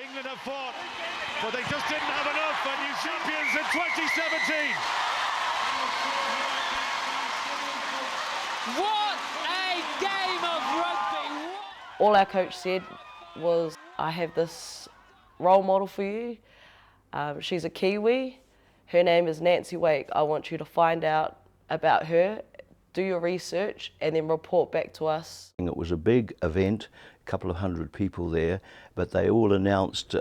England have fought, but they just didn't have enough, and new champions in 2017. What a game of rugby! All our coach said was, I have this role model for you. She's a Kiwi. Her name is Nancy Wake. I want you to find out about her, do your research, and then report back to us. It was a big event, a couple of hundred people there, but they all announced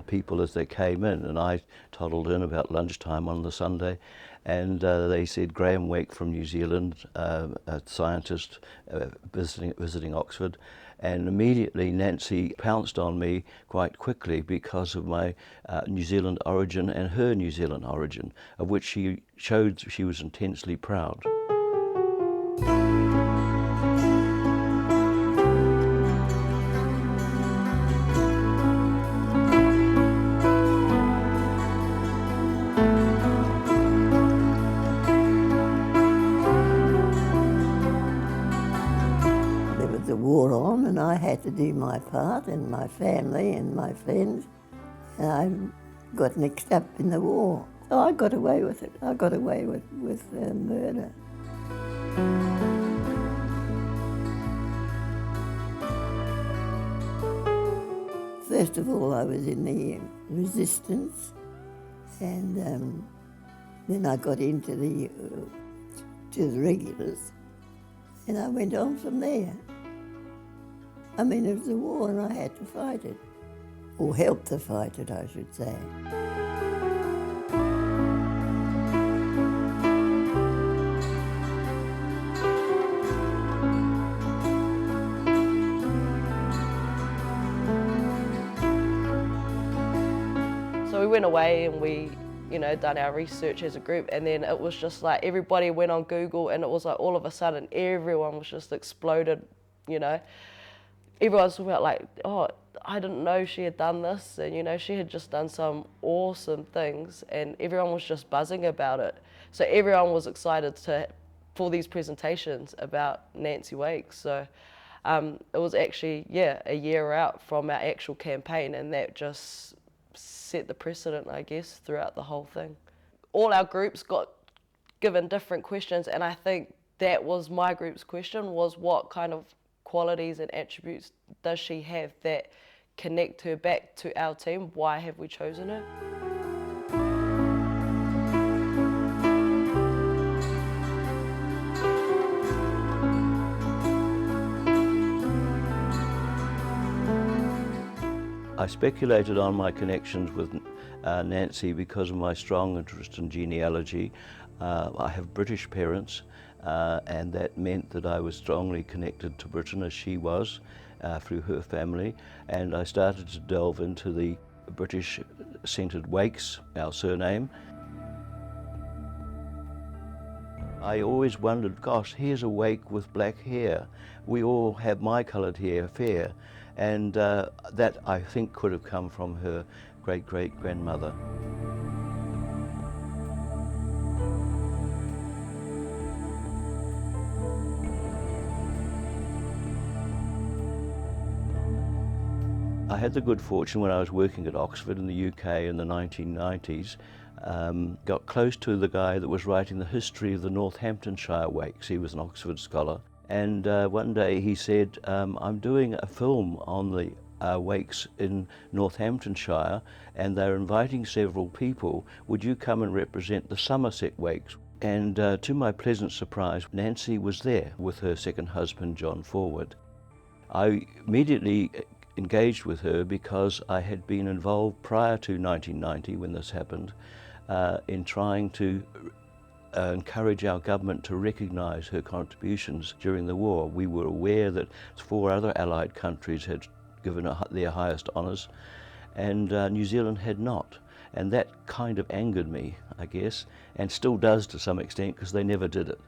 people as they came in, and I toddled in about lunchtime on the Sunday, and they said Graham Wake from New Zealand, a scientist visiting Oxford, and immediately Nancy pounced on me quite quickly because of my New Zealand origin and her New Zealand origin, of which she showed she was intensely proud. The war on, and I had to do my part, and my family and my friends, and I got mixed up in the war. So I got away with it. I got away with murder. First of all, I was in the resistance, and then I got into the regulars, and I went on from there. I mean, it was a war and I had to fight it, or help to fight it, I should say. So we went away and we, done our research as a group, and then it was just like everybody went on Google, and it was like all of a sudden everyone was just exploded, Everyone was talking about like, oh, I didn't know she had done this, and she had just done some awesome things, and everyone was just buzzing about it. So everyone was excited for these presentations about Nancy Wake. So it was actually, a year out from our actual campaign, and that just set the precedent, I guess, throughout the whole thing. All our groups got given different questions, and I think that was my group's question, was what kind of qualities and attributes does she have that connect her back to our team? Why have we chosen her? I speculated on my connections with Nancy because of my strong interest in genealogy. I have British parents, and that meant that I was strongly connected to Britain, as she was, through her family, and I started to delve into the British-centred Wakes, our surname. I always wondered, gosh, here's a Wake with black hair. We all have my coloured hair, fair, and that I think could have come from her great-great-grandmother. I had the good fortune when I was working at Oxford in the UK in the 1990s, got close to the guy that was writing the history of the Northamptonshire Wakes. He was an Oxford scholar, and one day he said, I'm doing a film on the Wakes in Northamptonshire, and they're inviting several people. Would you come and represent the Somerset Wakes? And to my pleasant surprise, Nancy was there with her second husband, John Forward. I immediately engaged with her because I had been involved prior to 1990, when this happened, in trying to encourage our government to recognise her contributions during the war. We were aware that 4 other Allied countries had given their highest honours, and New Zealand had not. And that kind of angered me, I guess, and still does to some extent, because they never did it.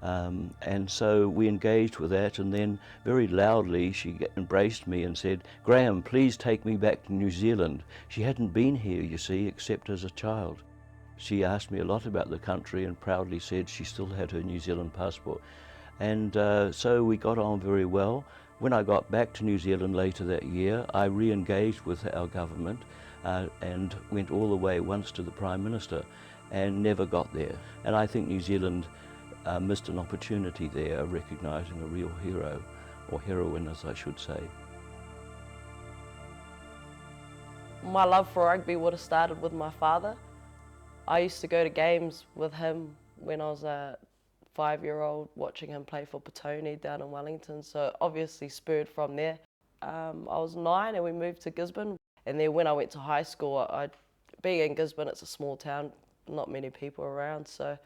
And so we engaged with that, and then very loudly she embraced me and said, Graham, please take me back to New Zealand. She hadn't been here, you see, except as a child. She asked me a lot about the country and proudly said she still had her New Zealand passport. And so we got on very well. When I got back to New Zealand later that year, I re-engaged with our government and went all the way once to the Prime Minister and never got there. And I think New Zealand missed an opportunity there of recognising a real hero, or heroine as I should say. My love for rugby would have started with my father. I used to go to games with him when I was a 5-year-old, watching him play for Petone down in Wellington, so obviously spurred from there. I was 9 and we moved to Gisborne, and then when I went to high school, being in Gisborne, it's a small town, not many people around, so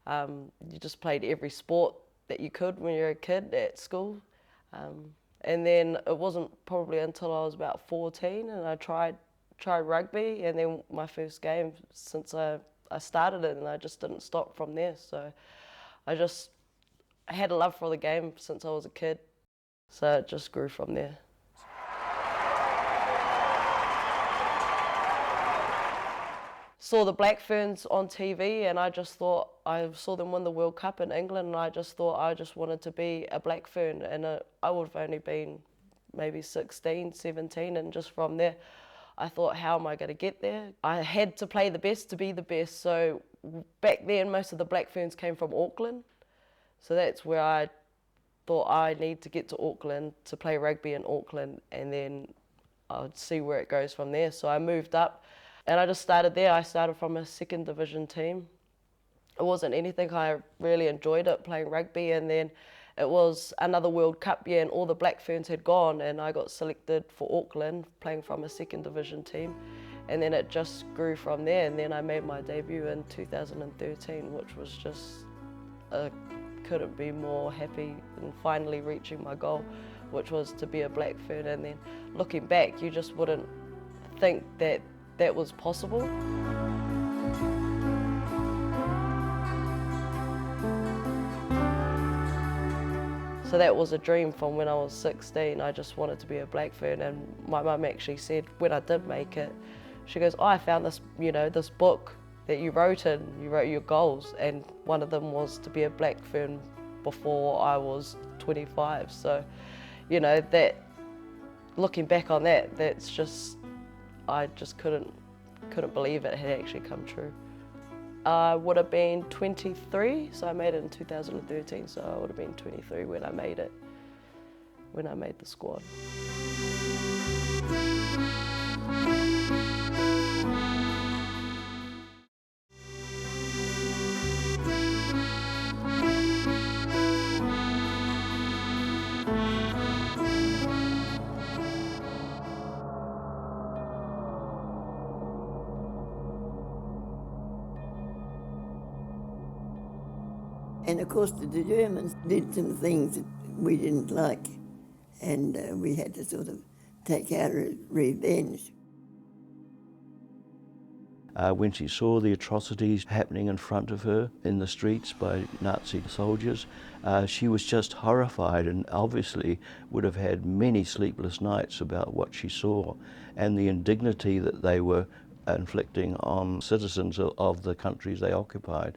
you just played every sport that you could when you're a kid at school. And then it wasn't probably until I was about 14 and I tried rugby, and then my first game since I started it, and I just didn't stop from there. So I had a love for the game since I was a kid, so it just grew from there. Saw the Black Ferns on TV, and I saw them win the World Cup in England, and I just thought I just wanted to be a Black Fern, and I would have only been maybe 16, 17, and just from there I thought, how am I going to get there? I had to play the best to be the best, so back then most of the Black Ferns came from Auckland, so that's where I thought I need to get to Auckland to play rugby in Auckland, and then I'd see where it goes from there. So I moved up and I just started there. I started from a 2nd division team. It wasn't anything, I really enjoyed it, playing rugby, and then it was another World Cup year and all the Black Ferns had gone, and I got selected for Auckland, playing from a 2nd division team, and then it just grew from there, and then I made my debut in 2013, which was just, couldn't be more happy in finally reaching my goal, which was to be a Black Fern. And then looking back, you just wouldn't think that that was possible. So that was a dream from when I was 16. I just wanted to be a Black Fern, and my mum actually said when I did make it, she goes, oh, I found this, this book that you wrote in, you wrote your goals, and one of them was to be a Black Fern before I was 25. So, that, looking back on that, that's just, I just couldn't believe it had actually come true. I would have been 23, so I made it in 2013, so I would have been 23 when I made it, when I made the squad. And of course the Germans did some things that we didn't like, and we had to sort of take our revenge. When she saw the atrocities happening in front of her in the streets by Nazi soldiers, she was just horrified, and obviously would have had many sleepless nights about what she saw and the indignity that they were inflicting on citizens of the countries they occupied.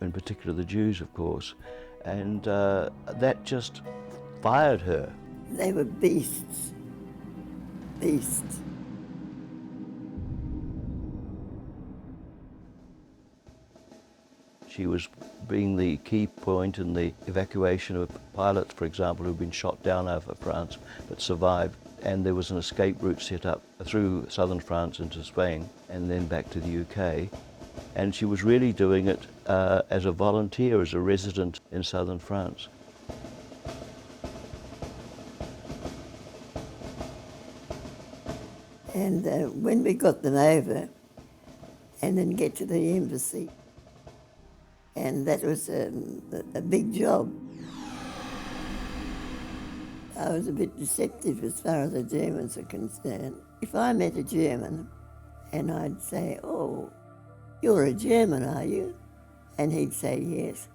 In particular the Jews, of course, and that just fired her. They were beasts. Beasts. She was being the key point in the evacuation of pilots, for example, who'd been shot down over France but survived, and there was an escape route set up through southern France into Spain and then back to the UK. And she was really doing it as a volunteer, as a resident in southern France. And when we got them over and then get to the embassy, and that was a big job. I was a bit deceptive as far as the Germans are concerned. If I met a German and I'd say, oh, you're a German, are you? And he'd say yes.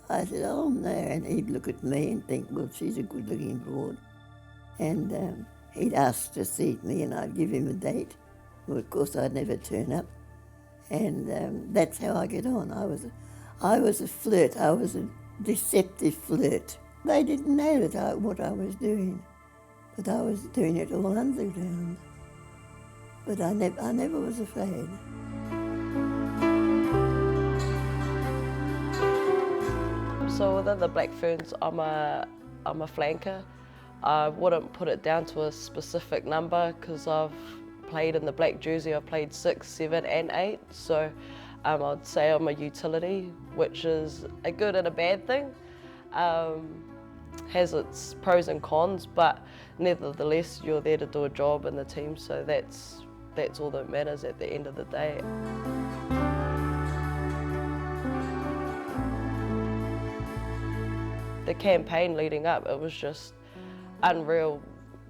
I said, oh no, and he'd look at me and think, well, she's a good-looking broad. And he'd ask to see me and I'd give him a date. Well, of course, I'd never turn up. And that's how I get on. I was a flirt. I was a deceptive flirt. They didn't know what I was doing, but I was doing it all underground. But I never was afraid. So within the Black Ferns, I'm a flanker. I wouldn't put it down to a specific number because I've played in the black jersey. I've played 6, 7 and 8. So I'd say I'm a utility, which is a good and a bad thing. Has its pros and cons, but nevertheless you're there to do a job in the team, so that's all that matters at the end of the day. The campaign leading up, it was just unreal.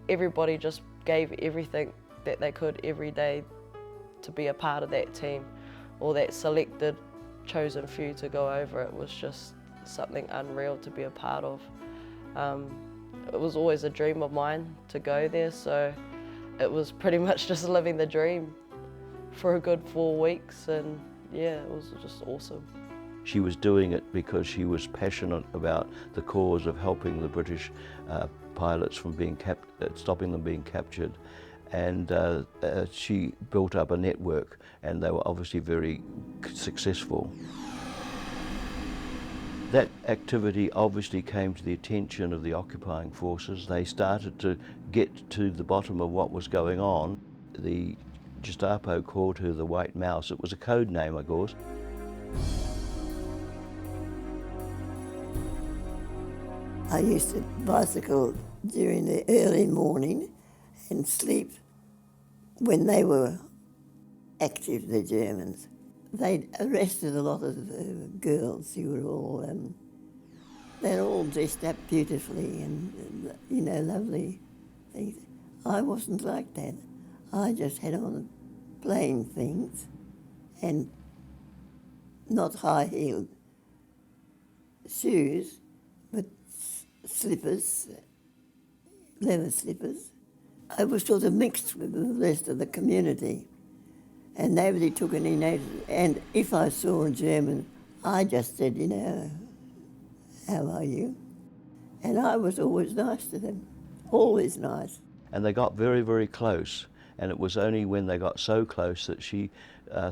Everybody just gave everything that they could every day to be a part of that team, or that selected, chosen few to go over. It was just something unreal to be a part of. It was always a dream of mine to go there, so it was pretty much just living the dream for a good 4 weeks, and yeah, it was just awesome. She was doing it because she was passionate about the cause of helping the British pilots from stopping them being captured, and she built up a network, and they were obviously very successful. That activity obviously came to the attention of the occupying forces. They started to get to the bottom of what was going on. The Gestapo called her the White Mouse. It was a code name, of course. I used to bicycle during the early morning and sleep when they were active, the Germans. They'd arrested a lot of girls who were all, they're all dressed up beautifully and, you know, lovely things. I wasn't like that. I just had on plain things and not high-heeled shoes, but slippers, leather slippers. I was sort of mixed with the rest of the community, and nobody took any notice. And if I saw a German, I just said, you know, how are you? And I was always nice to them, always nice. And they got very, very close, and it was only when they got so close that she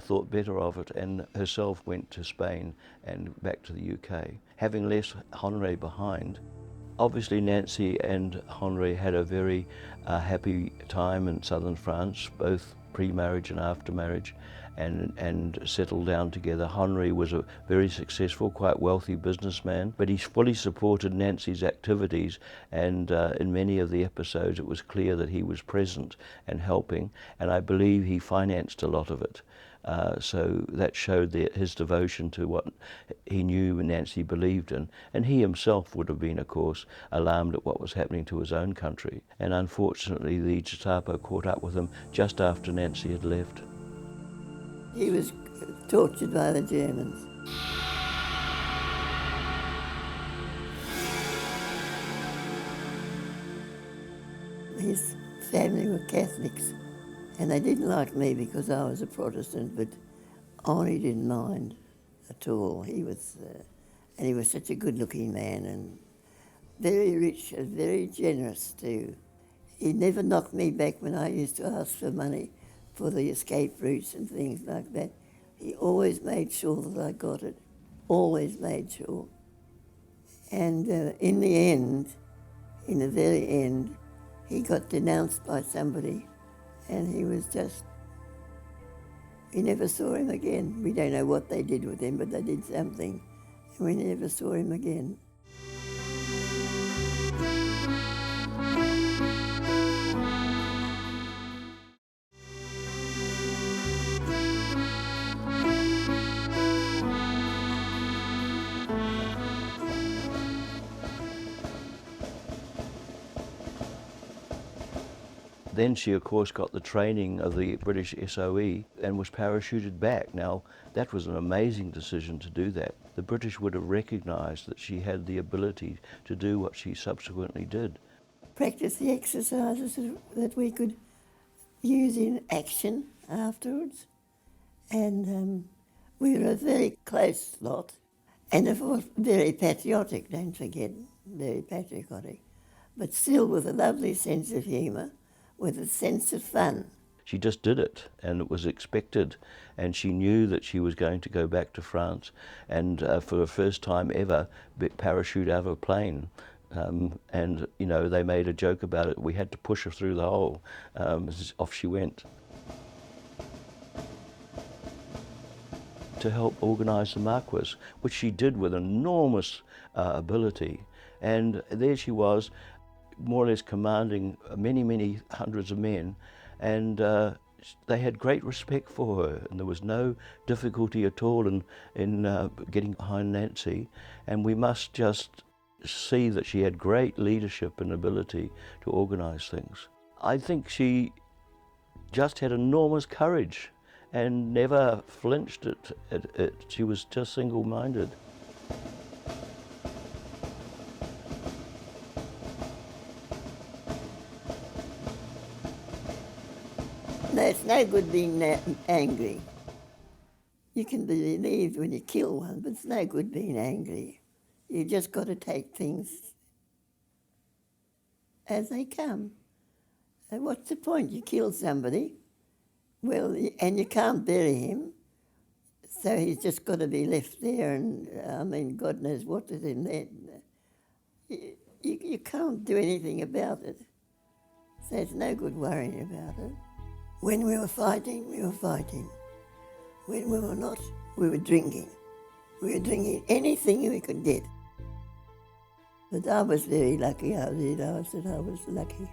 thought better of it and herself went to Spain and back to the UK. Having left Henri behind, obviously Nancy and Henri had a very happy time in southern France, both pre-marriage and after marriage, and settled down together. Henri was a very successful, quite wealthy businessman, but he fully supported Nancy's activities, and in many of the episodes it was clear that he was present and helping, and I believe he financed a lot of it. So that showed his devotion to what he knew Nancy believed in. And he himself would have been, of course, alarmed at what was happening to his own country. And unfortunately, the Gestapo caught up with him just after Nancy had left. He was tortured by the Germans. His family were Catholics, and they didn't like me because I was a Protestant, but Henri didn't mind at all. He was, and he was such a good-looking man, and very rich and very generous too. He never knocked me back when I used to ask for money for the escape routes and things like that. He always made sure that I got it, always made sure. And in the end, in the very end, he got denounced by somebody, and he was just, we never saw him again. We don't know what they did with him, but they did something, and we never saw him again. Then she, of course, got the training of the British SOE and was parachuted back. Now, that was an amazing decision to do that. The British would have recognised that she had the ability to do what she subsequently did. Practice the exercises that we could use in action afterwards. And we were a very close lot. And of course, very patriotic, don't forget. very patriotic, but still with a lovely sense of humour, with a sense of fun. She just did it, and it was expected, and she knew that she was going to go back to France, and for the first time ever, parachute out of a plane. And, you know, they made a joke about it. We had to push her through the hole. Off she went. To help organise the Marquis, which she did with enormous ability. And there she was, more or less commanding many, many hundreds of men, and they had great respect for her, and there was no difficulty at all in getting behind Nancy. And we must just see that she had great leadership and ability to organise things. I think she just had enormous courage and never flinched at it. She was just single-minded. No, it's no good being angry. You can be relieved when you kill one, but it's no good being angry. You just got to take things as they come. And what's the point? You kill somebody, well, and you can't bury him, so he's just got to be left there, and I mean, God knows what is in there. You can't do anything about it, so it's no good worrying about it. When we were fighting, we were fighting. When we were not, we were drinking. We were drinking anything we could get. But I was very lucky, I was lucky.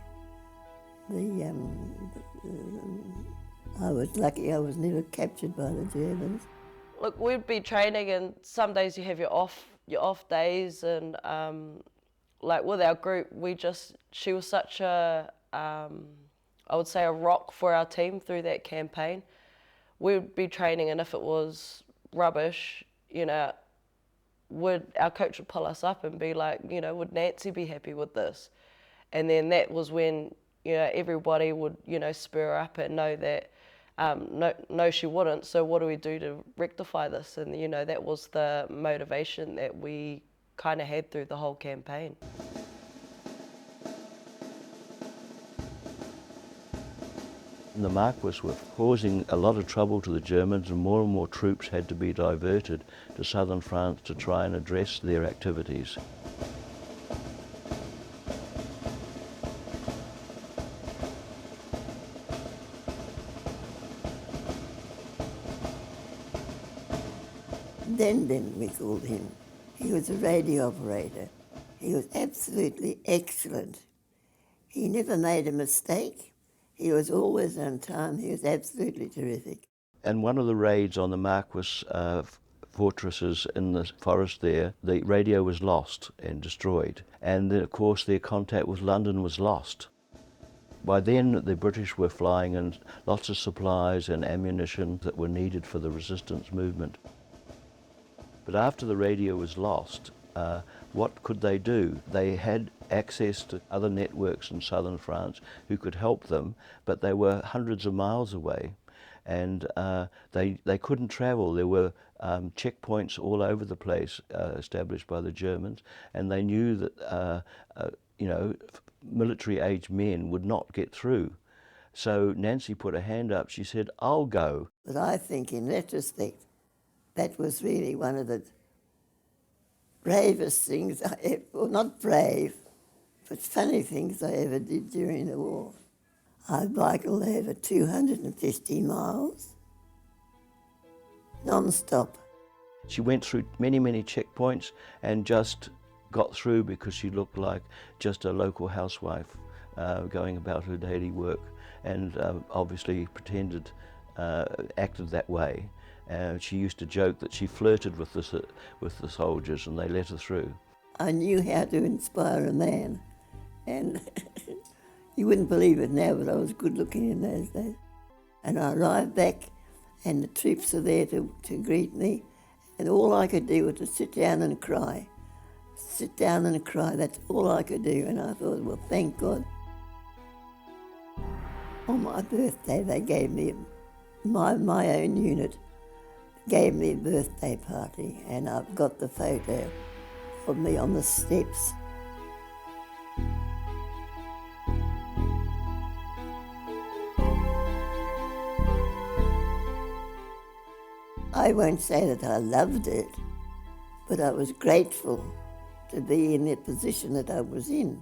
I was lucky I was never captured by the Germans. Look, we'd be training, and some days you have your off days, and like with our group, she was such a, I would say, a rock for our team through that campaign. We would be training, and if it was rubbish, you know, our coach would pull us up and be like, you know, would Nancy be happy with this? And then that was when, you know, everybody would, you know, spur her up and know that, no, she wouldn't. So what do we do to rectify this? And, you know, that was the motivation that we kind of had through the whole campaign. The Marquis were causing a lot of trouble to the Germans, and more troops had to be diverted to southern France to try and address their activities. Then we called him. He was a radio operator. He was absolutely excellent. He never made a mistake. He was always on time. He was absolutely terrific. And one of the raids on the Marquis fortresses in the forest there, the radio was lost and destroyed. And then, of course, their contact with London was lost. By then, the British were flying in lots of supplies and ammunition that were needed for the resistance movement. But after the radio was lost, what could they do? They had access to other networks in southern France who could help them, but they were hundreds of miles away, and they couldn't travel. There were checkpoints all over the place established by the Germans, and they knew that you know, military-aged men would not get through. So Nancy put her hand up. She said, "I'll go." But I think, in retrospect, that was really one of the bravest things well, not brave, but funny things I ever did during the war. I bicycled over 250 miles, non-stop. She went through many checkpoints and just got through because she looked like just a local housewife going about her daily work, and obviously pretended, acted that way. She used to joke that she flirted with the soldiers, and they let her through. I knew how to inspire a man, and you wouldn't believe it now, but I was good looking in those days. And I arrived back, and the troops are there to greet me, and all I could do was to sit down and cry. Sit down and cry, that's all I could do, and I thought, well, thank God. On my birthday, they gave me, my own unit gave me a birthday party, and I've got the photo of me on the steps I won't say that I loved it, but I was grateful to be in the position that I was in.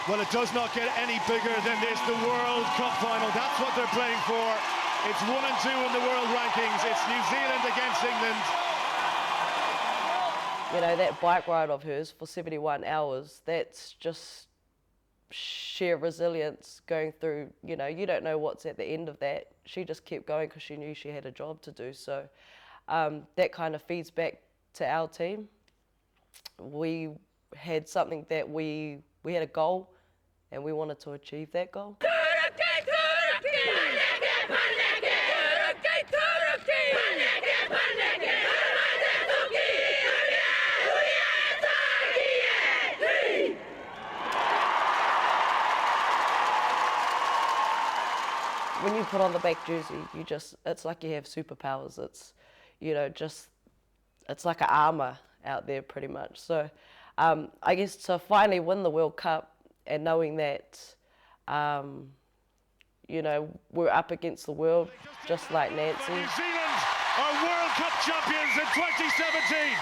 Well, it does not get any bigger than this, the World Cup final. That's what they're playing for. It's 1 and 2 in the world rankings. It's New Zealand against England. You know, that bike ride of hers for 71 hours, that's just sheer resilience going through, you know, you don't know what's at the end of that. She just kept going because she knew she had a job to do. So that kind of feeds back to our team. We had something that we had a goal and we wanted to achieve that goal. When you put on the back jersey, it's like you have superpowers. It's, you know, it's like an armour out there pretty much. So I guess to finally win the World Cup and knowing that, you know, we're up against the world just like Nancy. New Zealand are World Cup champions in 2017.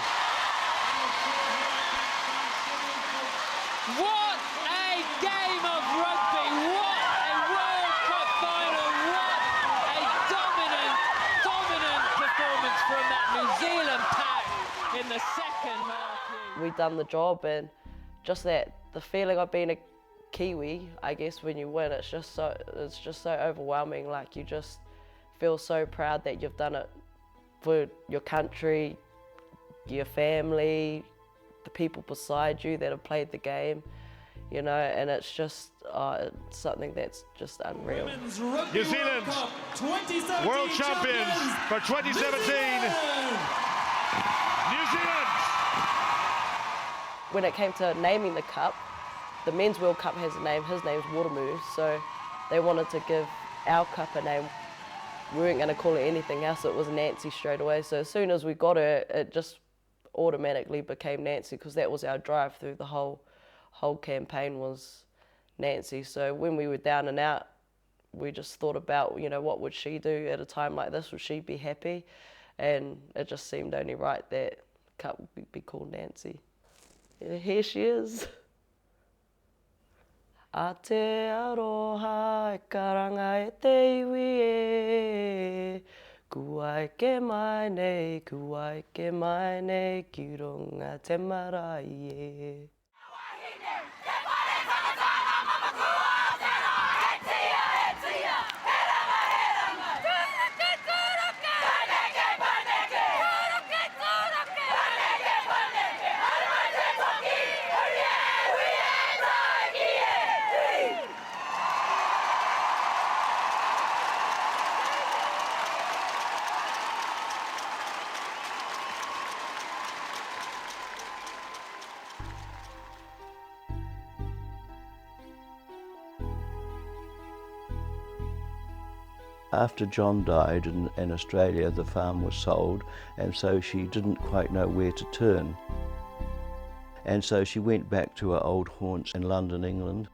What a game of rugby! What a World Cup final! What a dominant performance from that New Zealand pack in the second half. We done the job, and just the feeling of being a Kiwi, I guess, when you win, it's just so overwhelming. Like, you just feel so proud that you've done it for your country, your family, the people beside you that have played the game, you know, and it's just it's something that's just unreal. New Zealand, world champions for 2017. New Zealand! When it came to naming the cup, the Men's World Cup has a name, his name's Watermoo, so they wanted to give our cup a name. We weren't going to call it anything else, it was Nancy straight away, so as soon as we got her, it just automatically became Nancy, because that was our drive through the whole campaign was Nancy. So when we were down and out, we just thought about, you know, what would she do at a time like this? Would she be happy? And it just seemed only right that cup would be called Nancy. And here she is. A te aroha e karanga e te iwi e Kua ke mai nei, kua ke mai nei, ki runga te marae e. After John died in Australia, the farm was sold, and so she didn't quite know where to turn. And so she went back to her old haunts in London, England,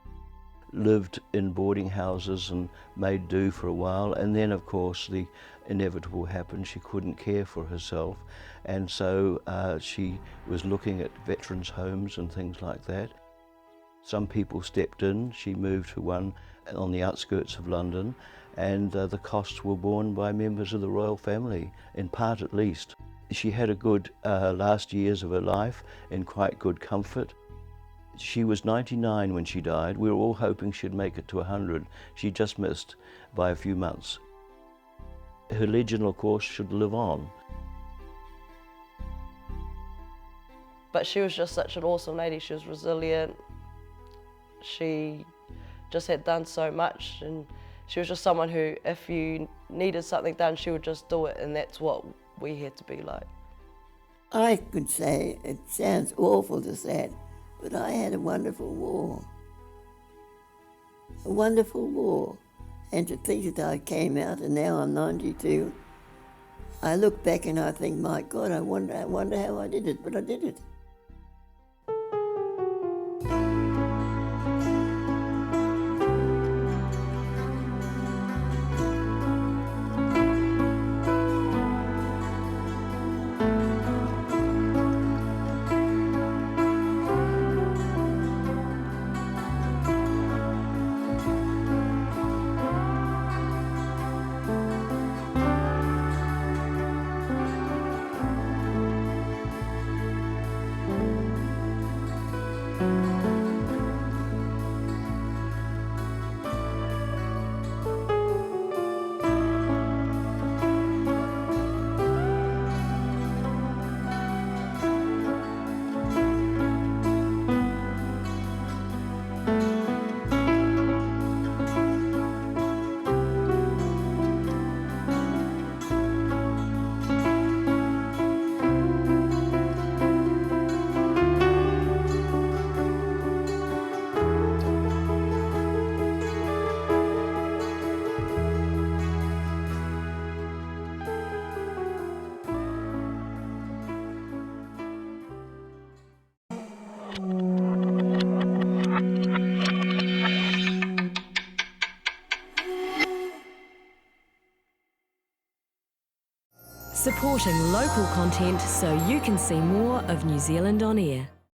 lived in boarding houses and made do for a while, and then of course the inevitable happened. She couldn't care for herself, and so she was looking at veterans' homes and things like that. Some people stepped in. She moved to one on the outskirts of London, and the costs were borne by members of the royal family, in part at least. She had a good last years of her life in quite good comfort. She was 99 when she died. We were all hoping she'd make it to 100. She just missed by a few months. Her legend, of course, should live on. But she was just such an awesome lady. She was resilient. She just had done so much, and she was just someone who, if you needed something done, she would just do it, and that's what we had to be like. I could say, it sounds awful to say it, but I had a wonderful war. A wonderful war. And to think that I came out and now I'm 92, I look back and I think, my God, I wonder how I did it, but I did it. supporting local content so you can see more of New Zealand on air.